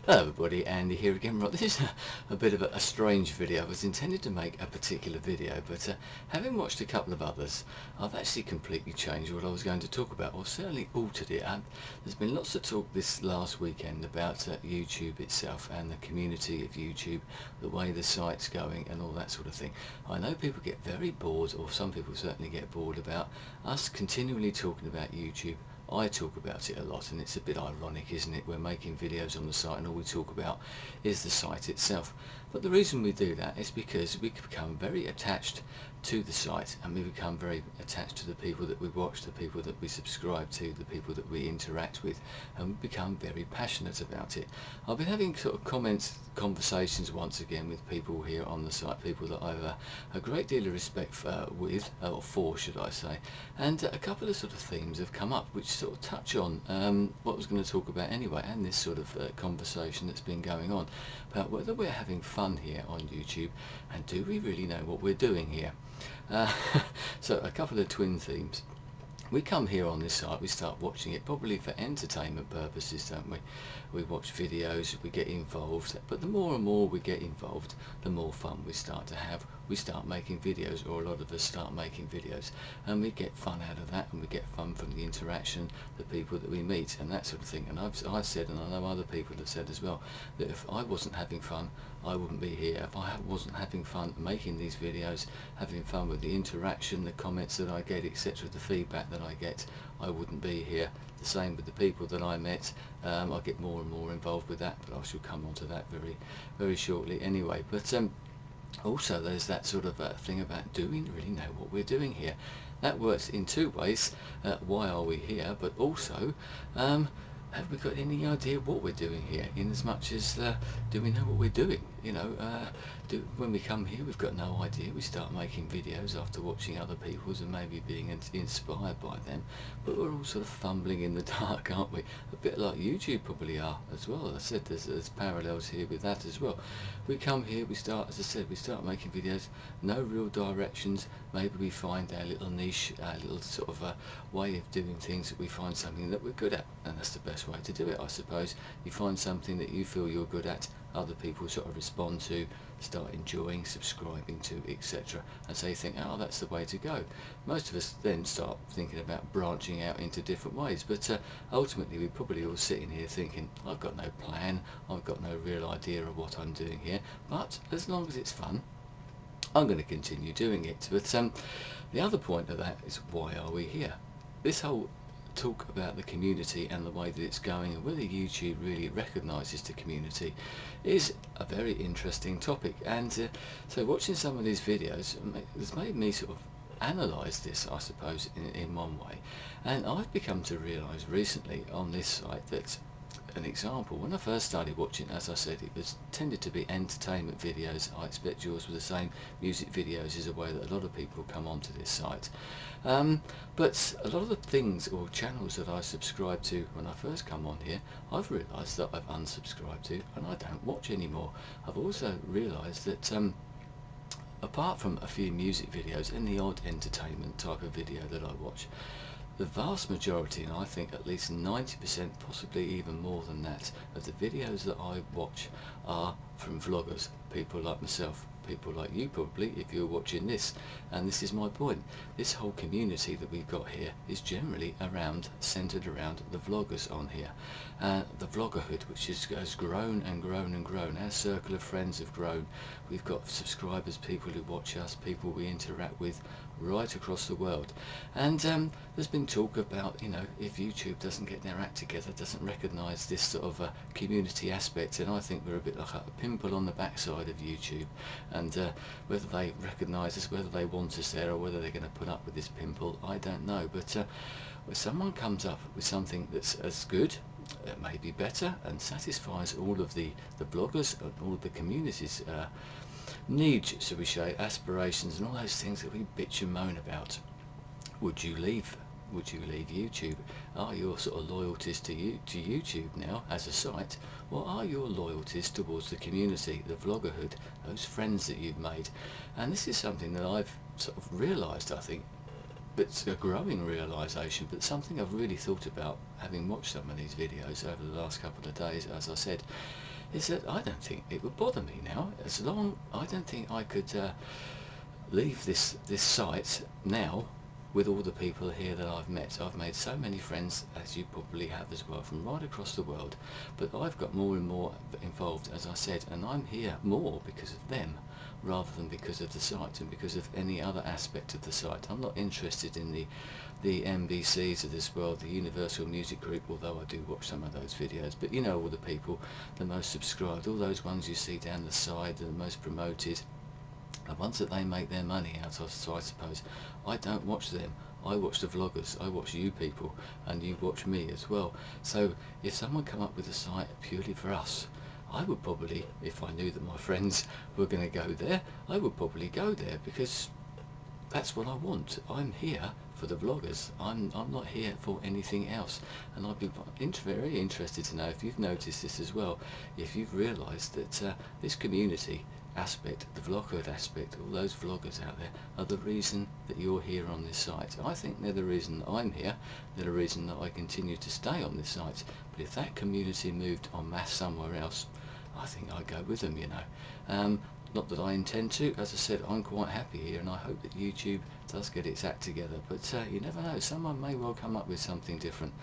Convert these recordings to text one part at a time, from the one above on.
Hello everybody, Andy here again. Right, this is a bit of a strange video. I was intended to make a particular video, but having watched a couple of others, I've actually completely changed what I was going to talk about, or certainly altered it. There's been lots of talk this last weekend about YouTube itself and the community of YouTube, the way the site's going and all that sort of thing. I know people get very bored, or some people certainly get bored, about us continually talking about YouTube. I talk about it a lot, and it's a bit ironic, isn't it? We're making videos on the site and all we talk about is the site itself. But the reason we do that is because we become very attached to the site, and we become very attached to the people that we watch, the people that we subscribe to, the people that we interact with, and we become very passionate about it. I've been having sort of conversations once again with people here on the site, people that I've a great deal of respect for should I say, and a couple of sort of themes have come up which sort of touch on what I was going to talk about anyway, and this sort of conversation that's been going on about whether we're having fun here on YouTube, and do we really know what we're doing here. So a couple of twin themes. We come here on this site, we start watching it probably for entertainment purposes, don't we? We watch videos, we get involved, but the more and more we get involved, the more fun we start to have. We start making videos, or a lot of us start making videos, and we get fun out of that, and we get fun from the interaction, the people that we meet and that sort of thing. And I've said, and I know other people have said as well, that if I wasn't having fun, I wouldn't be here. If I wasn't having fun making these videos, having fun with the interaction, the comments that I get, etc., the feedback that I get, I wouldn't be here. The same with the people that I met. I get more and more involved with that, but I shall come on to that very shortly anyway. But also there's that sort of thing about, do we really know what we're doing here? That works in two ways. Why are we here? But also, have we got any idea what we're doing here, in as much as do we know what we're doing? You know, when we come here we've got no idea. We start making videos after watching other people's and maybe being inspired by them, but we're all sort of fumbling in the dark, aren't we? A bit like YouTube probably are as well. As I said, there's parallels here with that as well. We come here, we start, as I said, we start making videos, no real directions. Maybe we find our little niche, our little sort of way of doing things, that we find something that we're good at, and that's the best way to do it, I suppose. You find something that you feel you're good at, other people sort of respond to, start enjoying, subscribing to, etc., and so you think, oh, that's the way to go. Most of us then start thinking about branching out into different ways, but ultimately we're probably all sitting here thinking, I've got no plan, I've got no real idea of what I'm doing here, but as long as it's fun, I'm going to continue doing it. But the other point of that is, why are we here? This whole talk about the community and the way that it's going, and whether YouTube really recognises the community, is a very interesting topic. And so watching some of these videos has made me sort of analyse this, I suppose, in one way. And I've become to realise recently on this site that, an example, when I first started watching, as I said, it was tended to be entertainment videos. I expect yours were the same. Music videos is a way that a lot of people come onto this site, but a lot of the things or channels that I subscribed to when I first come on here, I've realised that I've unsubscribed to and I don't watch anymore. I've also realised that apart from a few music videos and the odd entertainment type of video that I watch, the vast majority, and I think at least 90%, possibly even more than that, of the videos that I watch are from vloggers, people like myself, people like you probably if you're watching this. And this is my point. This whole community that we've got here is generally centered around the vloggers on here. The vloggerhood, which has grown and grown and grown. Our circle of friends have grown. We've got subscribers, people who watch us, people we interact with right across the world. And there's been talk about, you know, if YouTube doesn't get their act together, doesn't recognise this sort of community aspect, and I think we're a bit like a pimple on the backside of YouTube. And whether they recognise us, whether they want us there, or whether they're going to put up with this pimple, I don't know. But when someone comes up with something that's as good, maybe better, and satisfies all of the bloggers and all of the community's needs, so we say, aspirations, and all those things that we bitch and moan about, would you leave? Would you leave YouTube? Are your sort of loyalties to YouTube now as a site, or are your loyalties towards the community, the vloggerhood, those friends that you've made? And this is something that I've sort of realised, I think. It's a growing realisation, but something I've really thought about, having watched some of these videos over the last couple of days, as I said, is that I don't think it would bother me now, as long I don't think I could leave this site now with all the people here that I've met. I've made so many friends, as you probably have as well, from right across the world, but I've got more and more involved, as I said, and I'm here more because of them rather than because of the site and because of any other aspect of the site. I'm not interested in the MBCs of this world, the Universal Music Group, although I do watch some of those videos, but you know, all the people, the most subscribed, all those ones you see down the side, the most promoted, the ones that they make their money out of. So I suppose I don't watch them. I watch the vloggers, I watch you people, and you watch me as well. So if someone come up with a site purely for us, I would probably, if I knew that my friends were going to go there, I would probably go there, because that's what I want. I'm here for the vloggers. I'm not here for anything else. And I'd be very interested to know if you've noticed this as well, if you've realised that this community aspect, the vlogger aspect, all those vloggers out there are the reason that you're here on this site. I think they're the reason that I'm here. They're the reason that I continue to stay on this site. But if that community moved en masse somewhere else, I think I'd go with them, you know. Not that I intend to. As I said, I'm quite happy here, and I hope that YouTube does get its act together. But you never know, someone may well come up with something different,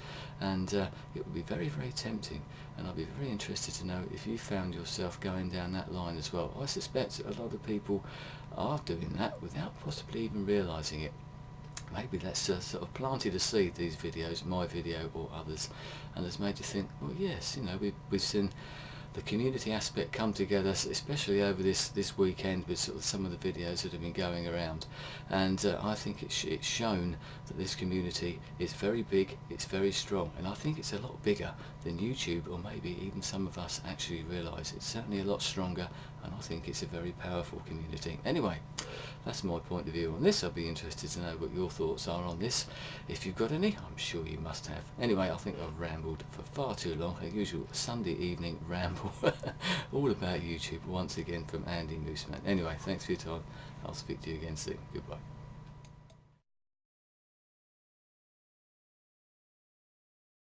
and it would be very, very tempting. And I'd be very interested to know if you found yourself going down that line as well. I suspect a lot of people are doing that without possibly even realising it. Maybe that's sort of planted a seed, these videos, my video or others, and has made you think, well, yes, you know, we've seen the community aspect come together, especially over this weekend with sort of some of the videos that have been going around, and I think it's shown that this community is very big, it's very strong, and I think it's a lot bigger than YouTube, or maybe even some of us actually realise. It's certainly a lot stronger, and I think it's a very powerful community. Anyway, that's my point of view on this. I'll be interested to know what your thoughts are on this. If you've got any, I'm sure you must have. Anyway, I think I've rambled for far too long. A usual Sunday evening ramble all about YouTube once again from Andy Mooseman. Anyway, thanks for your time. I'll speak to you again soon. Goodbye.